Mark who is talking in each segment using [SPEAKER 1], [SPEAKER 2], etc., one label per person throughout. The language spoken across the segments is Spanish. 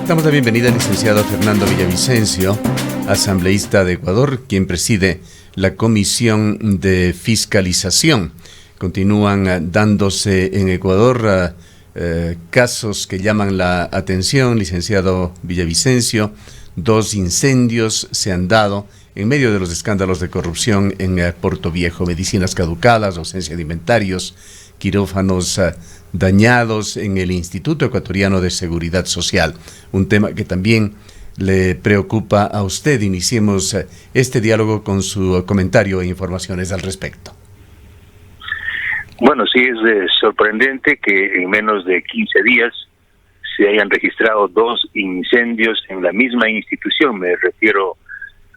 [SPEAKER 1] Damos la bienvenida al licenciado Fernando Villavicencio, asambleísta de Ecuador, quien preside la Comisión de Fiscalización. Continúan dándose en Ecuador casos que llaman la atención, licenciado Villavicencio. 2 incendios se han dado en medio de los escándalos de corrupción en Puerto Viejo: medicinas caducadas, ausencia de inventarios, quirófanos dañados en el Instituto Ecuatoriano de Seguridad Social. Un tema que también le preocupa a usted. Iniciemos este diálogo con su comentario e informaciones al respecto.
[SPEAKER 2] Bueno, sí, es sorprendente que en menos de 15 días se hayan registrado 2 incendios en la misma institución. Me refiero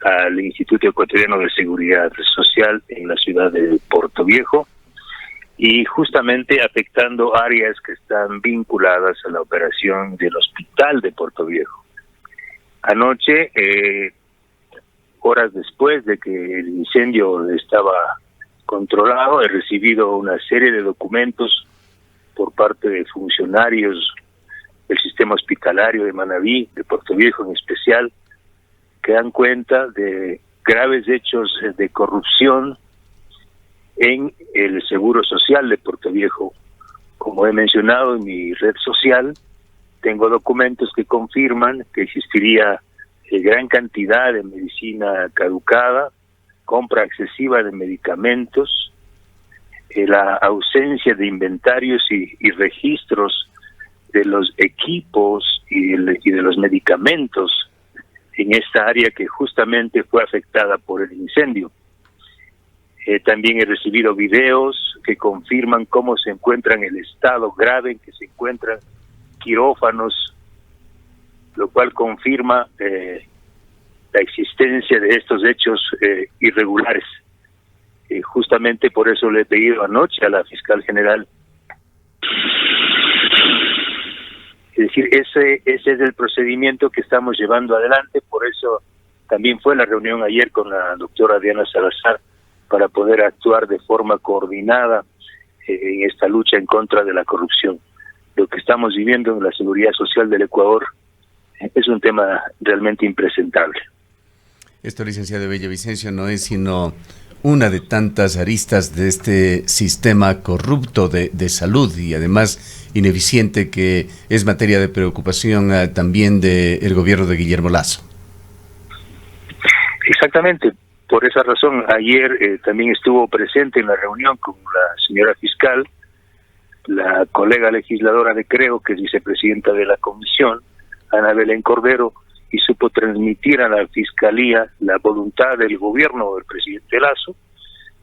[SPEAKER 2] al Instituto Ecuatoriano de Seguridad Social en la ciudad de Puerto Viejo, y justamente afectando áreas que están vinculadas a la operación del hospital de Puerto Viejo. Anoche, horas después de que el incendio estaba controlado, he recibido una serie de documentos por parte de funcionarios del sistema hospitalario de Manabí, de Puerto Viejo en especial, que dan cuenta de graves hechos de corrupción en el Seguro Social de Puerto Viejo. Como he mencionado en mi red social, tengo documentos que confirman que existiría gran cantidad de medicina caducada, compra excesiva de medicamentos, la ausencia de inventarios y registros de los equipos y de los medicamentos en esta área que justamente fue afectada por el incendio. También he recibido videos que confirman cómo se encuentra en el estado grave en que se encuentran quirófanos, lo cual confirma la existencia de estos hechos irregulares. Justamente por eso le he pedido anoche a la fiscal general. Es decir, ese es el procedimiento que estamos llevando adelante. Por eso también fue la reunión ayer con la doctora Diana Salazar, para poder actuar de forma coordinada en esta lucha en contra de la corrupción. Lo que estamos viviendo en la seguridad social del Ecuador es un tema realmente impresentable.
[SPEAKER 1] Esto, licenciado Villavicencio, no es sino una de tantas aristas de este sistema corrupto de salud y además ineficiente, que es materia de preocupación también del gobierno de Guillermo Lasso.
[SPEAKER 2] Exactamente. Por esa razón, ayer también estuvo presente en la reunión con la señora fiscal, la colega legisladora de Creo, que es vicepresidenta de la comisión, Ana Belén Cordero, y supo transmitir a la fiscalía la voluntad del gobierno del presidente Lasso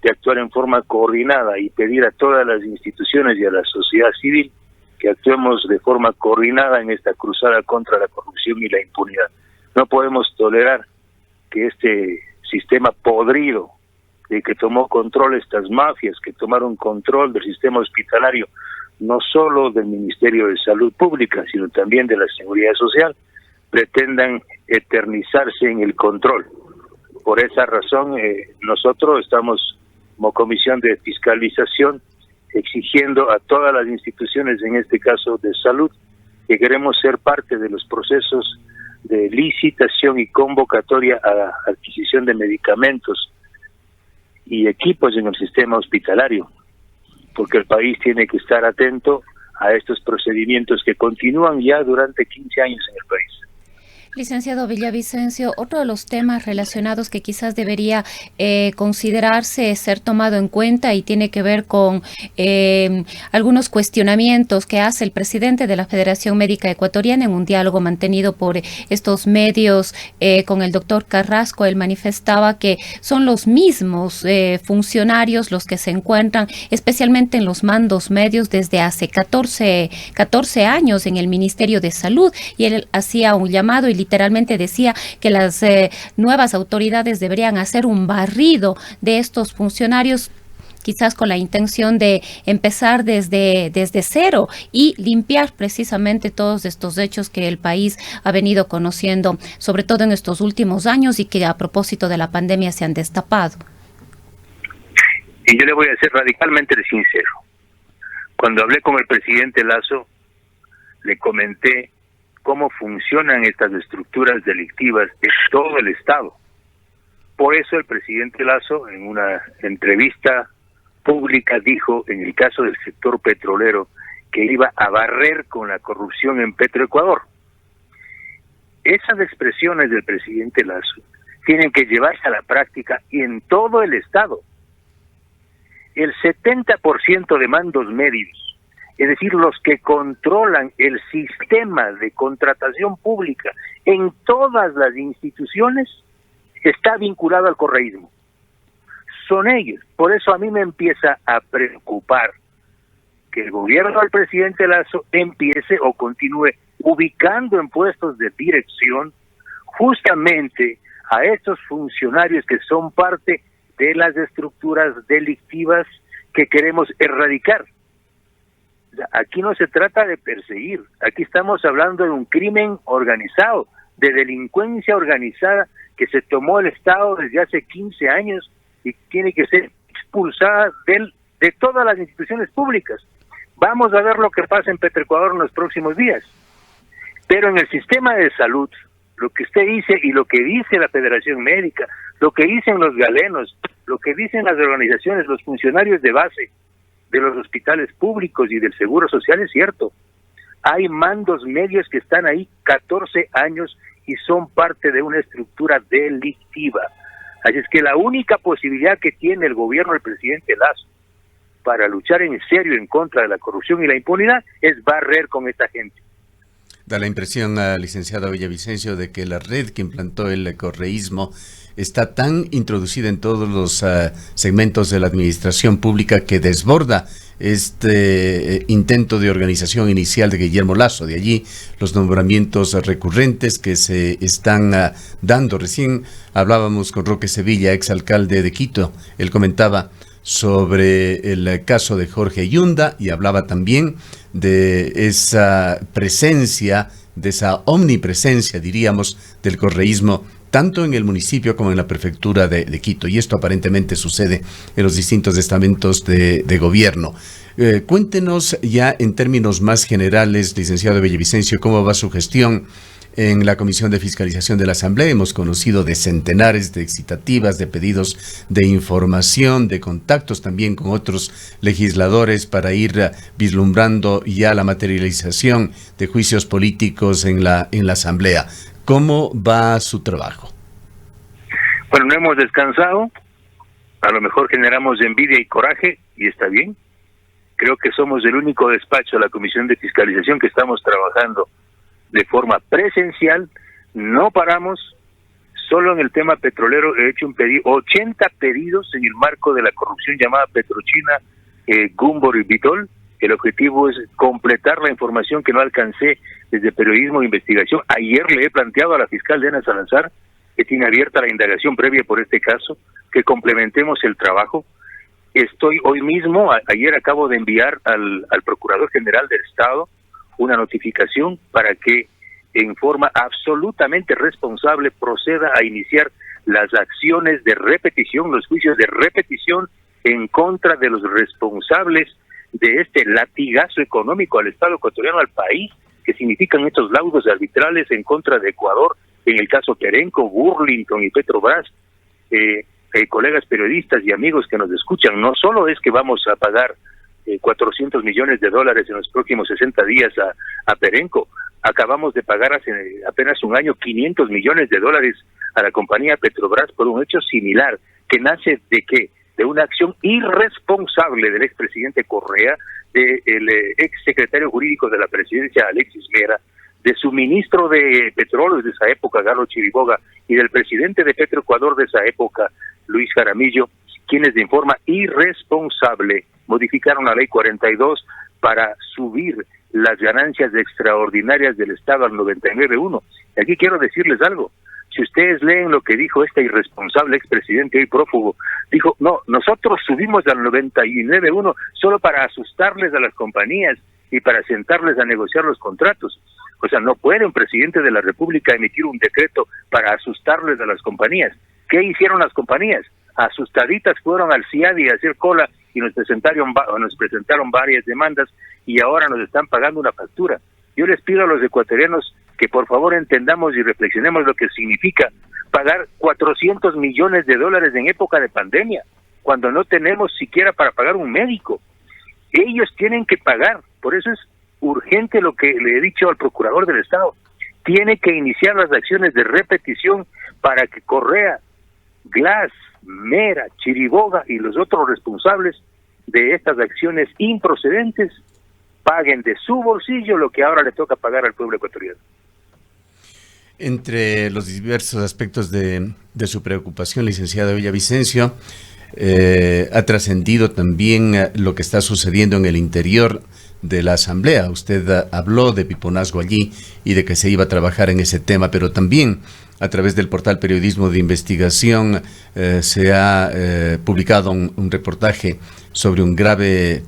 [SPEAKER 2] de actuar en forma coordinada y pedir a todas las instituciones y a la sociedad civil que actuemos de forma coordinada en esta cruzada contra la corrupción y la impunidad. No podemos tolerar que este sistema podrido de que tomó control estas mafias, que tomaron control del sistema hospitalario, no solo del Ministerio de Salud Pública, sino también de la Seguridad Social, pretendan eternizarse en el control. Por esa razón, nosotros estamos como Comisión de Fiscalización exigiendo a todas las instituciones, en este caso de salud, que queremos ser parte de los procesos de licitación y convocatoria a la adquisición de medicamentos y equipos en el sistema hospitalario, porque el país tiene que estar atento a estos procedimientos que continúan ya durante 15 años en el país.
[SPEAKER 3] Licenciado Villavicencio, otro de los temas relacionados que quizás debería considerarse, ser tomado en cuenta, y tiene que ver con algunos cuestionamientos que hace el presidente de la Federación Médica Ecuatoriana en un diálogo mantenido por estos medios con el doctor Carrasco. Él manifestaba que son los mismos funcionarios los que se encuentran especialmente en los mandos medios desde hace 14 años en el Ministerio de Salud, y él hacía un llamado y literalmente decía que las nuevas autoridades deberían hacer un barrido de estos funcionarios, quizás con la intención de empezar desde cero y limpiar precisamente todos estos hechos que el país ha venido conociendo, sobre todo en estos últimos años, y que a propósito de la pandemia se han destapado.
[SPEAKER 2] Y yo le voy a ser radicalmente sincero. Cuando hablé con el presidente Lasso, le comenté cómo funcionan estas estructuras delictivas en todo el Estado. Por eso el presidente Lasso, en una entrevista pública, dijo, en el caso del sector petrolero, que iba a barrer con la corrupción en Petroecuador. Esas expresiones del presidente Lasso tienen que llevarse a la práctica y en todo el Estado. El 70% de mandos medios, es decir, los que controlan el sistema de contratación pública en todas las instituciones, está vinculado al correísmo. Son ellos. Por eso a mí me empieza a preocupar que el gobierno del presidente Lasso empiece o continúe ubicando en puestos de dirección justamente a estos funcionarios que son parte de las estructuras delictivas que queremos erradicar. Aquí no se trata de perseguir, aquí estamos hablando de un crimen organizado, de delincuencia organizada que se tomó el Estado desde hace 15 años y tiene que ser expulsada de todas las instituciones públicas. Vamos a ver lo que pasa en Petroecuador en los próximos días. Pero en el sistema de salud, lo que usted dice y lo que dice la Federación Médica, lo que dicen los galenos, lo que dicen las organizaciones, los funcionarios de base de los hospitales públicos y del Seguro Social es cierto. Hay mandos medios que están ahí 14 años y son parte de una estructura delictiva. Así es que la única posibilidad que tiene el gobierno del presidente Lasso para luchar en serio en contra de la corrupción y la impunidad es barrer con esta gente.
[SPEAKER 1] Da la impresión, licenciado Villavicencio, de que la red que implantó el correísmo está tan introducida en todos los segmentos de la administración pública que desborda este intento de organización inicial de Guillermo Lasso. De allí los nombramientos recurrentes que se están dando. Recién hablábamos con Roque Sevilla, exalcalde de Quito. Él comentaba sobre el caso de Jorge Yunda y hablaba también de esa presencia, de esa omnipresencia, diríamos, del correísmo tanto en el municipio como en la prefectura de Quito, y esto aparentemente sucede en los distintos estamentos de gobierno. Cuéntenos ya en términos más generales, licenciado Villavicencio, cómo va su gestión en la Comisión de Fiscalización de la Asamblea. Hemos conocido de centenares de citativas, de pedidos de información, de contactos también con otros legisladores para ir vislumbrando ya la materialización de juicios políticos en la Asamblea. ¿Cómo va su trabajo?
[SPEAKER 2] Bueno, no hemos descansado, a lo mejor generamos envidia y coraje, y está bien. Creo que somos el único despacho de la Comisión de Fiscalización que estamos trabajando de forma presencial, no paramos. Solo en el tema petrolero he hecho 80 pedidos en el marco de la corrupción llamada Petrochina, Gumbor y Vitol. El objetivo es completar la información que no alcancé desde periodismo e investigación. Ayer le he planteado a la fiscal Diana Salazar, que tiene abierta la indagación previa por este caso, que complementemos el trabajo. Estoy hoy mismo, ayer acabo de enviar al Procurador General del Estado una notificación para que en forma absolutamente responsable proceda a iniciar las acciones de repetición, los juicios de repetición en contra de los responsables de este latigazo económico al Estado ecuatoriano, al país, que significan estos laudos arbitrales en contra de Ecuador, en el caso Perenco, Burlington y Petrobras. Colegas periodistas y amigos que nos escuchan, no solo es que vamos a pagar $400 millones en los próximos 60 días a Perenco, acabamos de pagar hace apenas un año $500 millones a la compañía Petrobras por un hecho similar, que nace ¿de qué? De una acción irresponsable del expresidente Correa, del exsecretario jurídico de la presidencia Alexis Mera, de su ministro de Petróleos de esa época, Galo Chiriboga, y del presidente de Petroecuador de esa época, Luis Jaramillo, quienes de forma irresponsable modificaron la ley 42 para subir las ganancias extraordinarias del Estado al 99.1. Aquí quiero decirles algo. Si ustedes leen lo que dijo este irresponsable expresidente hoy prófugo, dijo, no, nosotros subimos al 99.1 solo para asustarles a las compañías y para sentarles a negociar los contratos. O sea, no puede un presidente de la República emitir un decreto para asustarles a las compañías. ¿Qué hicieron las compañías? Asustaditas fueron al CIADI a hacer cola y nos presentaron varias demandas y ahora nos están pagando una factura. Yo les pido a los ecuatorianos que por favor entendamos y reflexionemos lo que significa pagar 400 millones de dólares en época de pandemia, cuando no tenemos siquiera para pagar un médico. Ellos tienen que pagar, por eso es urgente lo que le he dicho al procurador del Estado. Tiene que iniciar las acciones de repetición para que Correa, Glass, Mera, Chiriboga y los otros responsables de estas acciones improcedentes paguen de su bolsillo lo que ahora le toca pagar al pueblo ecuatoriano.
[SPEAKER 1] Entre los diversos aspectos de su preocupación, licenciado Villavicencio, ha trascendido también lo que está sucediendo en el interior de la Asamblea. Usted habló de Piponazgo allí y de que se iba a trabajar en ese tema, pero también a través del portal Periodismo de Investigación se ha publicado un reportaje sobre un grave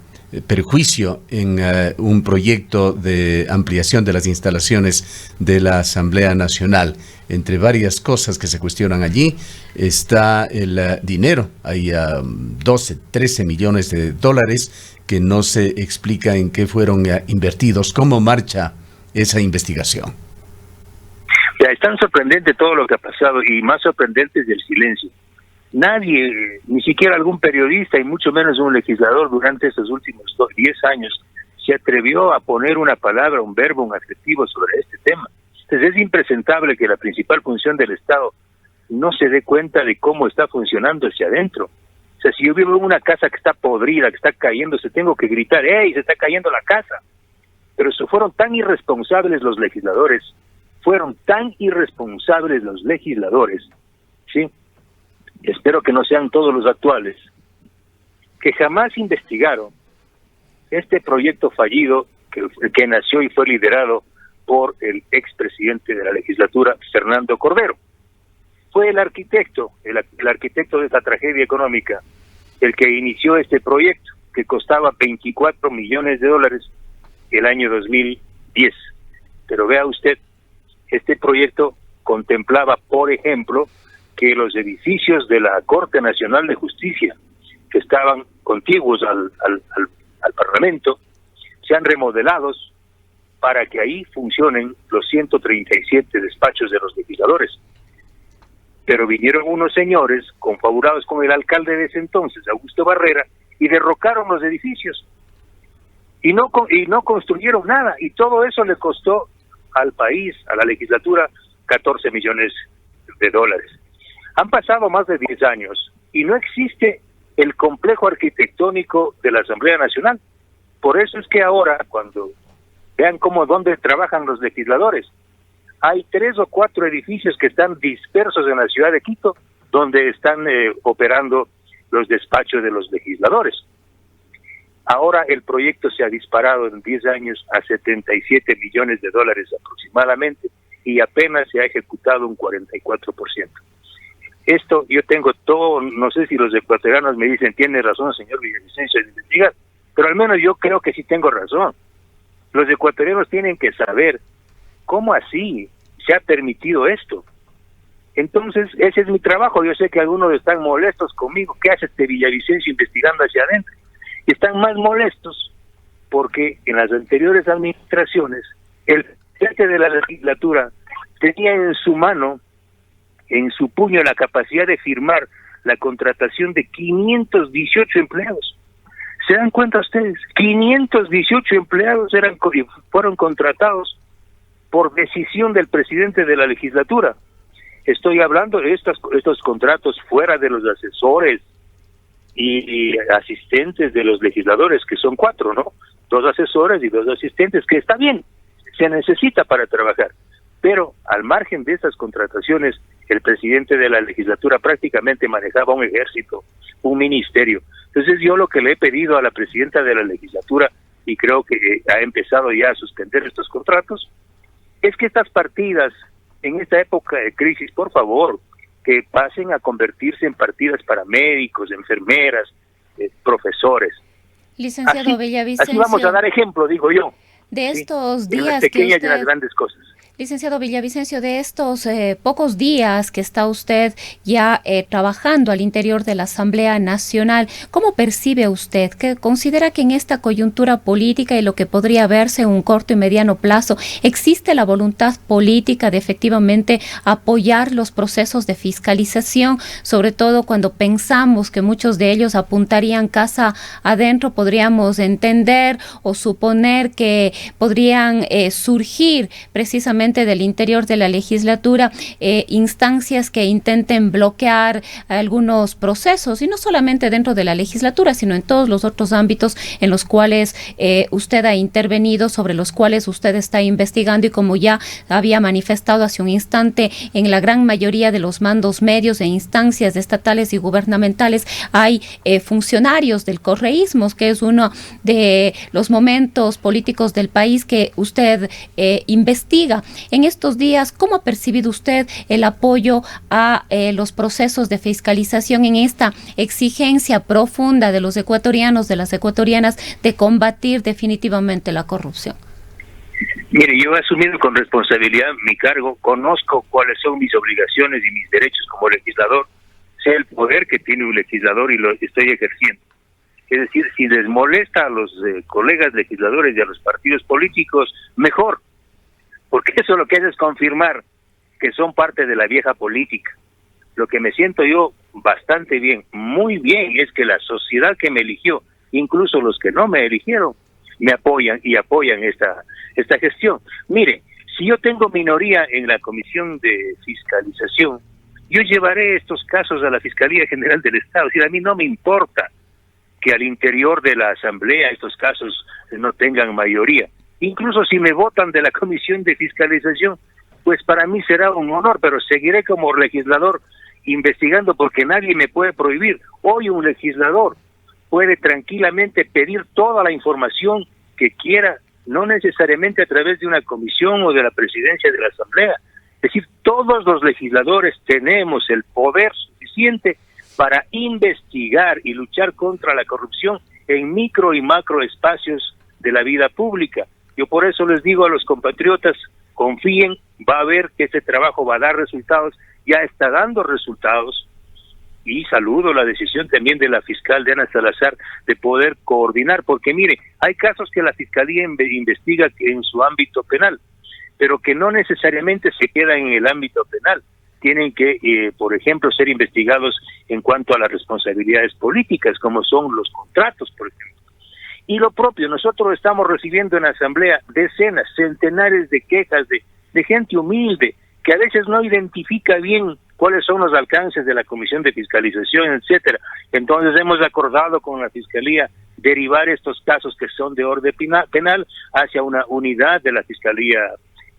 [SPEAKER 1] perjuicio en un proyecto de ampliación de las instalaciones de la Asamblea Nacional. Entre varias cosas que se cuestionan allí está el dinero. Hay 12, 13 millones de dólares que no se explica en qué fueron invertidos. ¿Cómo marcha esa investigación?
[SPEAKER 2] Es tan sorprendente todo lo que ha pasado y más sorprendente es el silencio. Nadie, ni siquiera algún periodista y mucho menos un legislador durante estos últimos 10 años se atrevió a poner una palabra, un verbo, un adjetivo sobre este tema. Entonces es impresentable que la principal función del Estado no se dé cuenta de cómo está funcionando hacia adentro. O sea, si yo vivo en una casa que está podrida, que está cayéndose, tengo que gritar, ¡hey, se está cayendo la casa! Pero fueron tan irresponsables los legisladores, ¿sí? Espero que no sean todos los actuales, que jamás investigaron este proyecto fallido que nació y fue liderado por el expresidente de la legislatura, Fernando Cordero. Fue el arquitecto de esta tragedia económica, el que inició este proyecto, que costaba 24 millones de dólares el año 2010. Pero vea usted, este proyecto contemplaba, por ejemplo, que los edificios de la Corte Nacional de Justicia, que estaban contiguos al Parlamento, sean remodelados para que ahí funcionen los 137 despachos de los legisladores. Pero vinieron unos señores confabulados con el alcalde de ese entonces, Augusto Barrera, y derrocaron los edificios y no construyeron nada, y todo eso le costó al país, a la legislatura, 14 millones de dólares. Han pasado más de 10 años y no existe el complejo arquitectónico de la Asamblea Nacional. Por eso es que ahora, cuando vean dónde trabajan los legisladores, hay 3 o 4 edificios que están dispersos en la ciudad de Quito, donde están operando los despachos de los legisladores. Ahora el proyecto se ha disparado en 10 años a 77 millones de dólares aproximadamente, y apenas se ha ejecutado un 44%. Esto yo tengo todo, no sé si los ecuatorianos me dicen, tiene razón señor Villavicencio de investigar, pero al menos yo creo que sí tengo razón. Los ecuatorianos tienen que saber cómo así se ha permitido esto. Entonces ese es mi trabajo. Yo sé que algunos están molestos conmigo. ¿Qué hace este Villavicencio investigando hacia adentro? Y están más molestos porque en las anteriores administraciones el presidente de la legislatura tenía en su mano, en su puño, la capacidad de firmar la contratación de 518 empleados. ¿Se dan cuenta ustedes? 518 empleados fueron contratados por decisión del presidente de la legislatura. Estoy hablando de estos contratos fuera de los asesores y asistentes de los legisladores, que son 4, ¿no? 2 asesores y 2 asistentes, que está bien, se necesita para trabajar. Pero al margen de esas contrataciones, el presidente de la legislatura prácticamente manejaba un ejército, un ministerio. Entonces yo lo que le he pedido a la presidenta de la legislatura, y creo que ha empezado ya a suspender estos contratos, es que estas partidas, en esta época de crisis, por favor, que pasen a convertirse en partidas para médicos, enfermeras, profesores.
[SPEAKER 3] Licenciado Villavicencio,
[SPEAKER 2] así vamos a dar ejemplo, digo yo.
[SPEAKER 3] De estos
[SPEAKER 2] ¿sí?
[SPEAKER 3] días
[SPEAKER 2] en las pequeñas y en las grandes cosas.
[SPEAKER 3] Licenciado Villavicencio, de estos pocos días que está usted ya trabajando al interior de la Asamblea Nacional, ¿cómo percibe usted? ¿Que considera que en esta coyuntura política y lo que podría verse en un corto y mediano plazo, existe la voluntad política de efectivamente apoyar los procesos de fiscalización, sobre todo cuando pensamos que muchos de ellos apuntarían casa adentro? Podríamos entender o suponer que podrían surgir precisamente del interior de la legislatura instancias que intenten bloquear algunos procesos, y no solamente dentro de la legislatura, sino en todos los otros ámbitos en los cuales usted ha intervenido, sobre los cuales usted está investigando, y como ya había manifestado hace un instante, en la gran mayoría de los mandos medios e instancias estatales y gubernamentales hay funcionarios del correísmo, que es uno de los momentos políticos del país que usted investiga. En estos días, ¿cómo ha percibido usted el apoyo a los procesos de fiscalización en esta exigencia profunda de los ecuatorianos, de las ecuatorianas, de combatir definitivamente la corrupción?
[SPEAKER 2] Mire, yo he asumido con responsabilidad mi cargo, conozco cuáles son mis obligaciones y mis derechos como legislador, sé el poder que tiene un legislador y lo estoy ejerciendo. Es decir, si les molesta a los colegas legisladores y a los partidos políticos, mejor, porque eso lo que hace es confirmar que son parte de la vieja política. Lo que me siento yo bastante bien, muy bien, es que la sociedad que me eligió, incluso los que no me eligieron, me apoyan y apoyan esta gestión. Mire, si yo tengo minoría en la Comisión de Fiscalización, yo llevaré estos casos a la Fiscalía General del Estado. Es decir, a mí no me importa que al interior de la Asamblea estos casos no tengan mayoría. Incluso si me votan de la Comisión de Fiscalización, pues para mí será un honor, pero seguiré como legislador investigando, porque nadie me puede prohibir. Hoy un legislador puede tranquilamente pedir toda la información que quiera, no necesariamente a través de una comisión o de la presidencia de la Asamblea. Es decir, todos los legisladores tenemos el poder suficiente para investigar y luchar contra la corrupción en micro y macro espacios de la vida pública. Yo por eso les digo a los compatriotas, confíen, va a ver que este trabajo va a dar resultados, ya está dando resultados, y saludo la decisión también de la fiscal Diana Salazar de poder coordinar, porque mire, hay casos que la Fiscalía investiga en su ámbito penal, pero que no necesariamente se quedan en el ámbito penal, tienen que, por ejemplo, ser investigados en cuanto a las responsabilidades políticas, como son los contratos, por ejemplo. Y lo propio, nosotros estamos recibiendo en la Asamblea decenas, centenares de quejas de gente humilde, que a veces no identifica bien cuáles son los alcances de la Comisión de Fiscalización, etcétera. Entonces hemos acordado con la Fiscalía derivar estos casos que son de orden penal hacia una unidad de la Fiscalía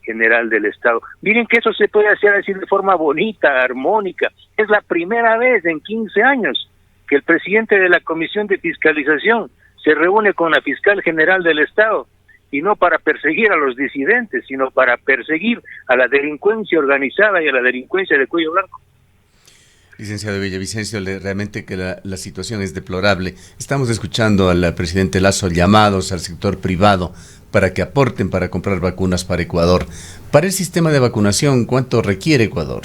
[SPEAKER 2] General del Estado. Miren que eso se puede hacer así de forma bonita, armónica. Es la primera vez en 15 años que el presidente de la Comisión de Fiscalización se reúne con la Fiscal General del Estado, y no para perseguir a los disidentes, sino para perseguir a la delincuencia organizada y a la delincuencia de cuello blanco.
[SPEAKER 1] Licenciado Villavicencio, realmente que la situación es deplorable. Estamos escuchando al presidente Lasso llamados al sector privado para que aporten para comprar vacunas para Ecuador. Para el sistema de vacunación, ¿cuánto requiere Ecuador?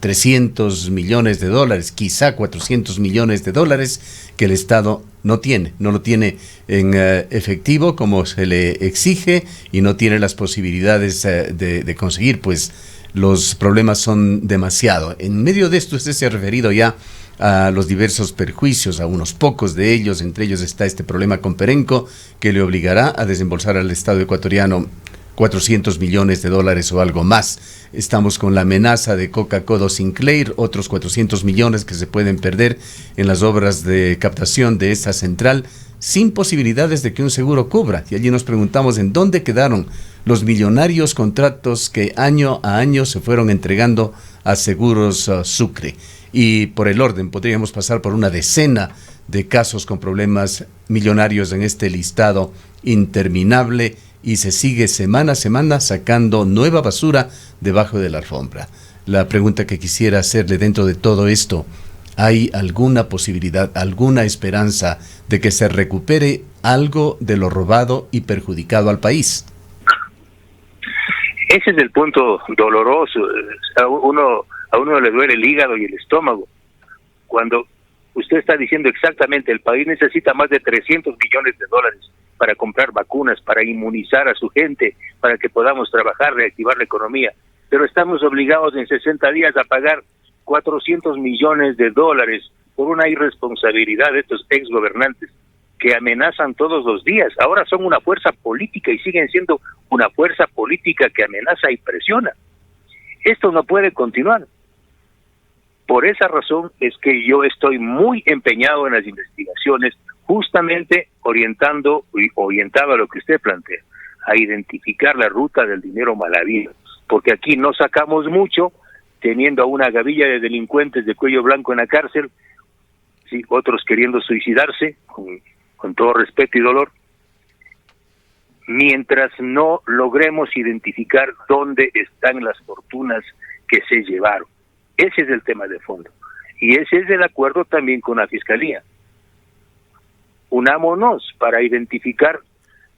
[SPEAKER 1] 300 millones de dólares, quizá 400 millones de dólares que el Estado no lo tiene en efectivo como se le exige, y no tiene las posibilidades de conseguir, pues los problemas son demasiado. En medio de esto, usted se ha referido ya a los diversos perjuicios, a unos pocos de ellos. Entre ellos está este problema con Perenco, que le obligará a desembolsar al Estado ecuatoriano 400 millones de dólares o algo más. Estamos con la amenaza de Coca-Cola Sinclair, otros 400 millones que se pueden perder en las obras de captación de esta central, sin posibilidades de que un seguro cubra. Y allí nos preguntamos en dónde quedaron los millonarios contratos que año a año se fueron entregando a Seguros Sucre. Y por el orden, podríamos pasar por una decena de casos con problemas millonarios en este listado interminable, y se sigue semana a semana sacando nueva basura debajo de la alfombra. La pregunta que quisiera hacerle dentro de todo esto, ¿hay alguna posibilidad, alguna esperanza de que se recupere algo de lo robado y perjudicado al país?
[SPEAKER 2] Ese es el punto doloroso. A uno le duele el hígado y el estómago cuando usted está diciendo exactamente el país necesita más de 300 millones de dólares para comprar vacunas, para inmunizar a su gente, para que podamos trabajar, reactivar la economía, pero estamos obligados en 60 días a pagar 400 millones de dólares por una irresponsabilidad de estos exgobernantes que amenazan todos los días. Ahora son una fuerza política y siguen siendo una fuerza política que amenaza y presiona. Esto no puede continuar. Por esa razón es que yo estoy muy empeñado en las investigaciones, justamente orientado a lo que usted plantea, a identificar la ruta del dinero mal habido, porque aquí no sacamos mucho teniendo a una gavilla de delincuentes de cuello blanco en la cárcel, sí, otros queriendo suicidarse, con todo respeto y dolor, mientras no logremos identificar dónde están las fortunas que se llevaron. Ese es el tema de fondo. Y ese es el acuerdo también con la Fiscalía. Unámonos para identificar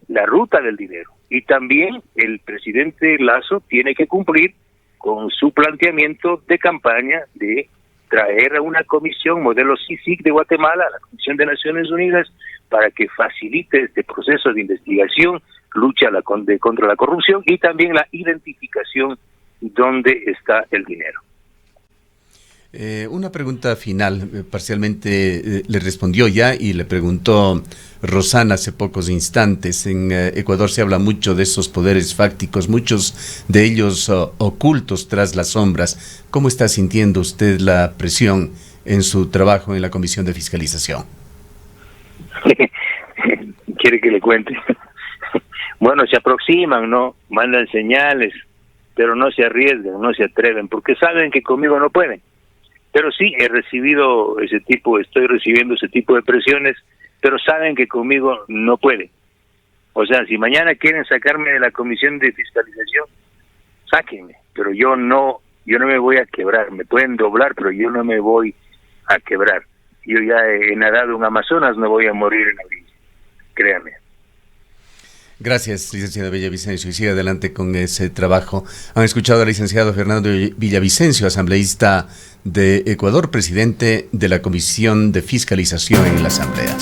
[SPEAKER 2] la ruta del dinero. Y también el presidente Lasso tiene que cumplir con su planteamiento de campaña de traer a una comisión modelo CICIG de Guatemala, a la Comisión de Naciones Unidas, para que facilite este proceso de investigación, lucha contra la corrupción y también la identificación de dónde está el dinero.
[SPEAKER 1] Una pregunta final, parcialmente le respondió ya y le preguntó Rosana hace pocos instantes. En Ecuador se habla mucho de esos poderes fácticos, muchos de ellos ocultos tras las sombras. ¿Cómo está sintiendo usted la presión en su trabajo en la Comisión de Fiscalización?
[SPEAKER 2] ¿Quiere que le cuente? Bueno, se aproximan, ¿no? Mandan señales, pero no se arriesgan, no se atreven, porque saben que conmigo no pueden. Pero sí, estoy recibiendo ese tipo de presiones, pero saben que conmigo no pueden. O sea, si mañana quieren sacarme de la Comisión de Fiscalización, sáquenme, pero yo no me voy a quebrar. Me pueden doblar, pero yo no me voy a quebrar. Yo ya he nadado en Amazonas, no voy a morir en la orilla, créame.
[SPEAKER 1] Gracias, licenciado Villavicencio, y sigue adelante con ese trabajo. Han escuchado al licenciado Fernando Villavicencio, asambleísta de Ecuador, presidente de la Comisión de Fiscalización en la Asamblea.